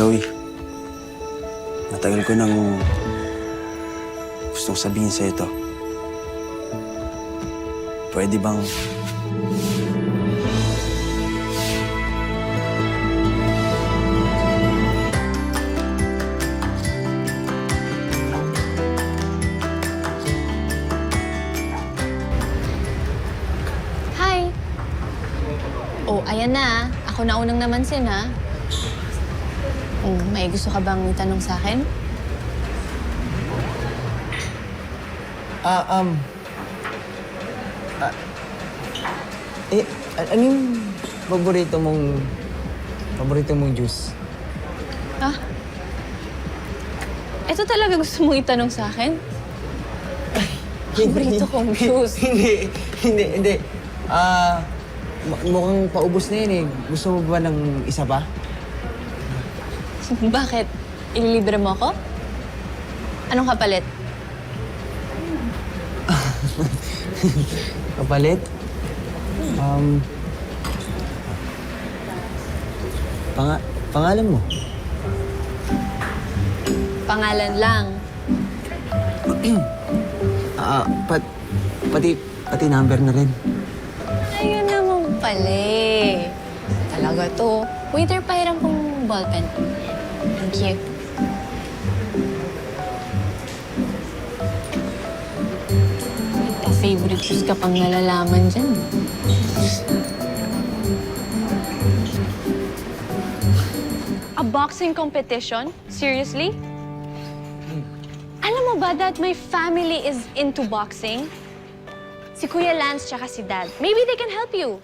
Chloe, matagal ko nang gustong sabihin sa'yo to. Pwede bang... Hi! Oh, ayan na. Ako na unang namansin, ha? May gusto ka bang itanong sa akin? Ano yung paborito mong juice? Ha? Ito talaga gusto mong itanong sa akin? Paborito kong juice. Hindi. Mukhang paubos na yun eh. Gusto mo ba ng isa pa? Bakit? Ililibre mo ako? Anong kapalit? Kapalit? Pangalan mo? Pangalan lang. Pati number na rin. Ayun naman pala eh. Talaga to. Waiter, pahiram kong ballpen. Thank you. Favorite juice ka pang nalalaman dyan. A boxing competition? Seriously? Alam mo ba that my family is into boxing? Si Kuya Lance tsaka si Dad. Maybe they can help you.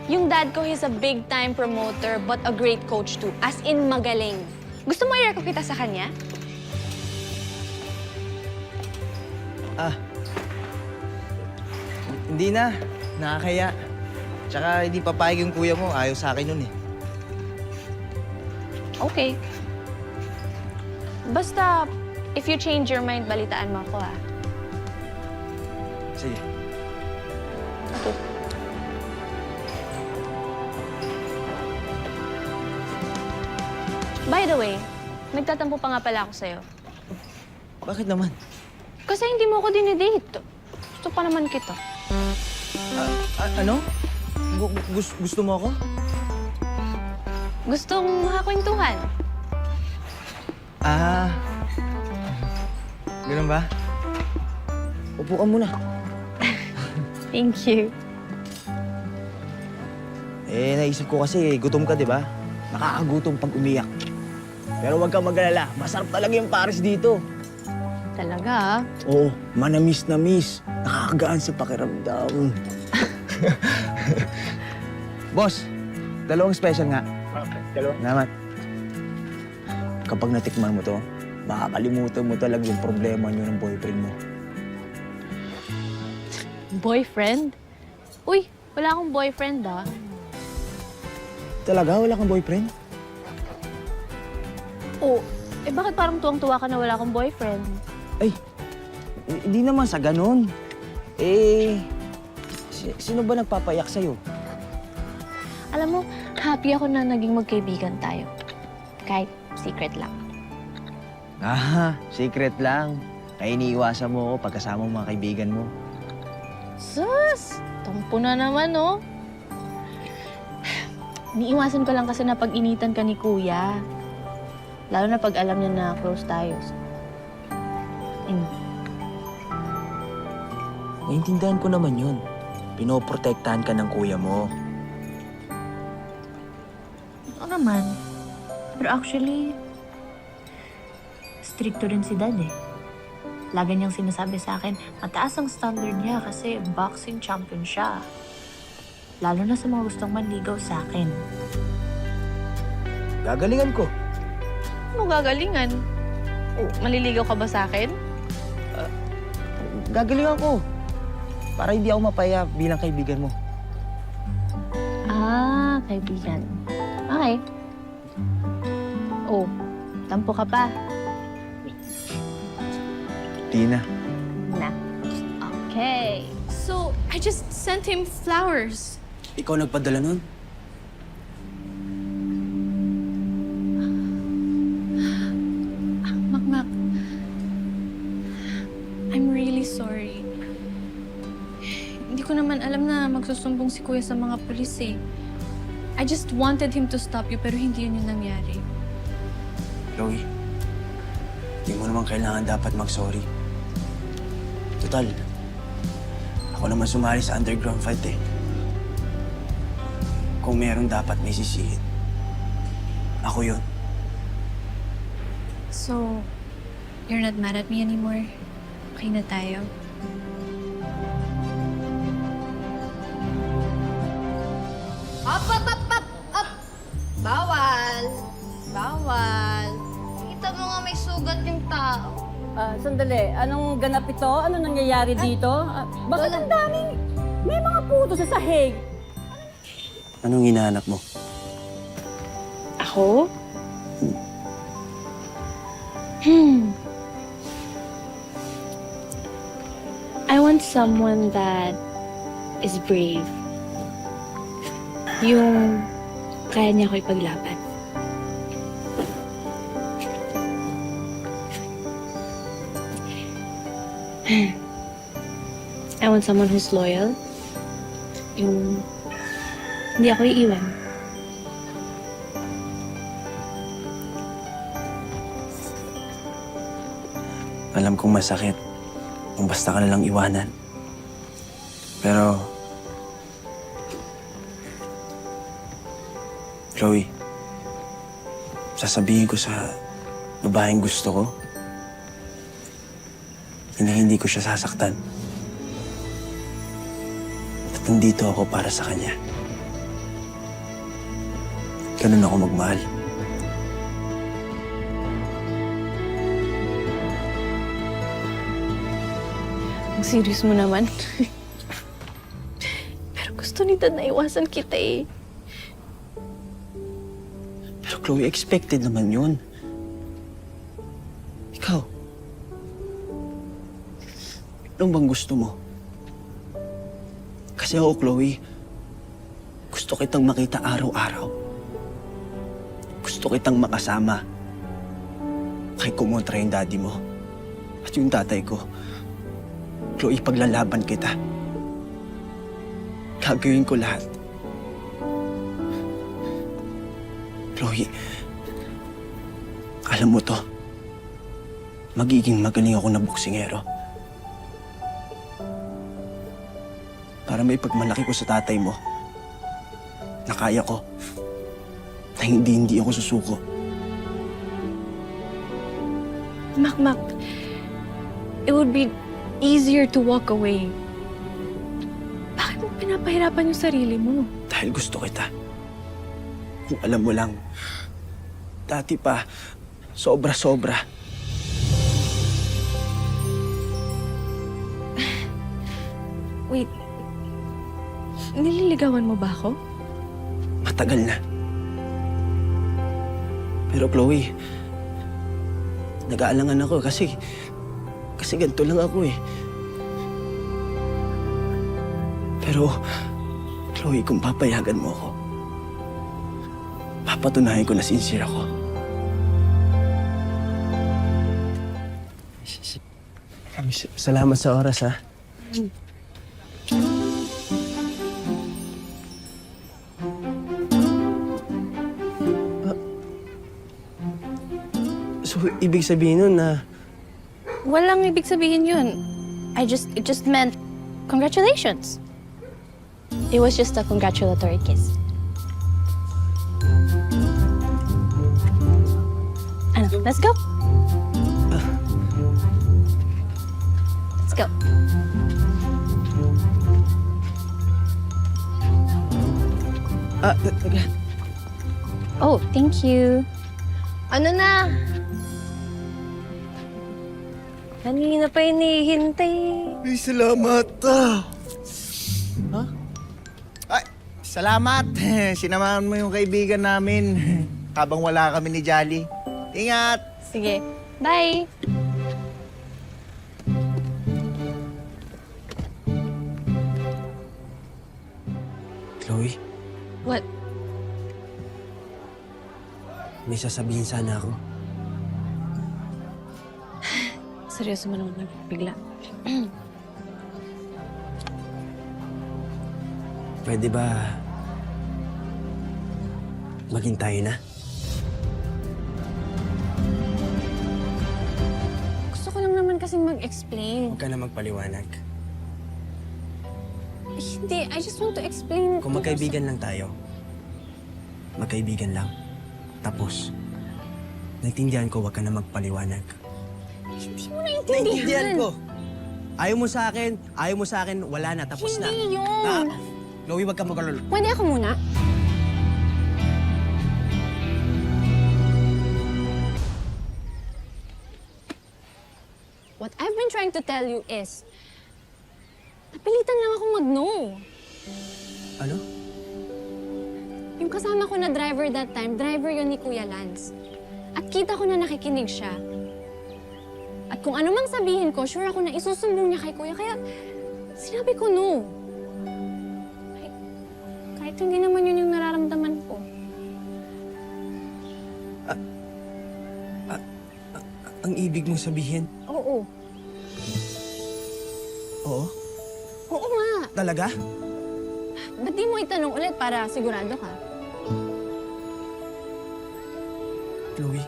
Yung dad ko, he's a big-time promoter but a great coach too. As in, magaling. Gusto mo i-reco kita sa kanya? Hindi na. Nakakaya. Tsaka hindi papayag yung kuya mo. Ayaw sa akin nun eh. Okay. Basta, if you change your mind, balitaan mo ako, ah. Sige. Okay. By the way, nagtatampo pa nga pala ako sa'yo. Bakit naman? Kasi hindi mo ako dinidate. Gusto pa naman kita. Ano? Gusto mo ako? Gustong makakwentuhan. Ganun ba? Upo ka muna. Thank you. Naisip ko kasi gutom ka, di ba? Nakakagutom pag umiyak. Pero huwag kang mag-alala. Masarap talaga yung Paris dito. Talaga, ah. Oo, manamis na miss. Nakakagaan sa pakiramdam. Boss, dalawang special nga. Dalawa. Salamat. Kapag natikman mo to, makakalimutan mo talaga yung problema niyo ng boyfriend mo. Boyfriend? Uy, wala akong boyfriend, ah. Talaga? Wala kang boyfriend? Oh, bakit parang tuwang-tuwa ka na wala akong boyfriend? Ay, hindi naman sa ganun. Sino ba nagpapayak sa'yo? Alam mo, happy ako na naging magkaibigan tayo. Kahit secret lang. Secret lang. Kaya iniiwasan mo ako pagkasama ng mga kaibigan mo. Sus! Tampo na naman, oh. Iniiwasan ko lang kasi na pag-initan ka ni Kuya. Lalo na pag alam niya na close tayo. Naintindihan ko naman yun. Pinoprotektahan ka ng kuya mo. Oo naman. Pero actually, stricto rin si Dad eh. Lagi niyang sinasabi sa akin, mataas ang standard niya kasi boxing champion siya. Lalo na sa mga gustong manligaw sa akin. Gagalingan ko. Ano gagalingan? Oh, maliligaw ka ba sa akin? Gagalingan ko. Para hindi ako mapaya bilang kaibigan mo. Ah, kaibigan. Okay. Oh, tampo ka pa. Di na. Na. Okay. So, I just sent him flowers. Ikaw nagpadala nun? magsusumbong si Kuya sa mga pulis eh. I just wanted him to stop you pero hindi yun yung nangyari. Chloe, di mo naman kailangan dapat mag-sorry. Total, ako naman sumali sa underground fight eh. Kung meron dapat may sisihin, ako yun. So, you're not mad at me anymore? Okay na tayo? Up, up, up, up, up! Bawal! Bawal! Kita mo nga may sugat yung tao. Sandali, anong ganap ito? Ano nangyayari dito? Bakit ang daming... May mga puto sa sahig. Anong hinahanap mo? Ako? I want someone that is brave. Yung kaya niya ako ipaglaban. I want someone who's loyal. Yung hindi ako iiwan. Alam kong masakit kung basta ka nalang iwanan. Pero, Chloe, sasabihin ko sa babaeng gusto ko, hindi ko siya sasaktan. At nandito ako para sa kanya. Ganun ako magmahal. Ang serious mo naman. Pero gusto ni Dad na iwasan kita eh. Pero Chloe, expected naman yun. Ikaw, anong bang gusto mo? Kasi ako, Chloe, gusto kitang makita araw-araw. Gusto kitang makasama. Kahit kumontra yung daddy mo at yung tatay ko. Chloe, paglalaban kita. Gagawin ko lahat. Chloe, alam mo to, magiging magaling ako na boksingero. Para may pagmalaki ko sa tatay mo, na kaya ko, na hindi ako susuko. Makmak, it would be easier to walk away. Bakit mo pinapahirapan yung sarili mo? Dahil gusto kita. Kung alam mo lang, dati pa, sobra-sobra. Wait, nililigawan mo ba ako? Matagal na. Pero Chloe, nag-aalangan ako kasi ganito lang ako eh. Pero, Chloe, kung papayagan mo ako, papatunayan ko na sincere ako. Salamat sa oras, ha? So, ibig sabihin nun na Walang ibig sabihin yun. It just meant congratulations. It was just a congratulatory kiss. Ano, let's go. Let's go. Oh, thank you. Ano na? Kanina pa hinihintay. Ay, salamat. Ha? Ay, salamat. Sinamahan mo yung kaibigan namin habang wala kami ni Jolly. Ingat! Sige. Bye. Chloe, What? may sasabihin sana ako. Seryoso mo naman bigla. Pwede ba maging tayo na? Gusto ko lang naman kasing mag-explain. Huwag ka na magpaliwanag. Hindi, I just want to explain. Kung magkaibigan lang tayo, magkaibigan lang. Tapos, naintindihan ko, huwag ka na magpaliwanag. Hindi mo naintindihan. ko. Ayaw mo sa akin, wala na, tapos na. Hindi yun. Chloe, huwag ka mag-alala. Pwede ako muna? What I've been trying to tell you is, napilitan lang akong mag-no. Ano? Yung kasama ko na driver that time, driver yun ni Kuya Lance. At kita ko na nakikinig siya. At kung ano mang sabihin ko, sure ako na isusumbong niya kay Kuya. Kaya sinabi ko no. Kahit hindi naman yun yung nararamdaman ko. Ang ibig mong sabihin? Oo. Oo? Oo nga. Talaga? Ba't di mo itanong ulit para sigurado ka? Chloe,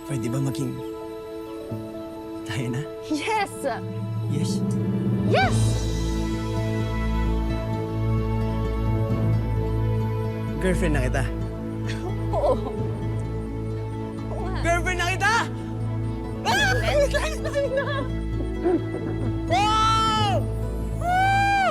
pwede ba maging tayo na? Yes! Yes? Yes! Girlfriend na kita. Oo. Oo nga. Girlfriend na kita! Wow! Woo!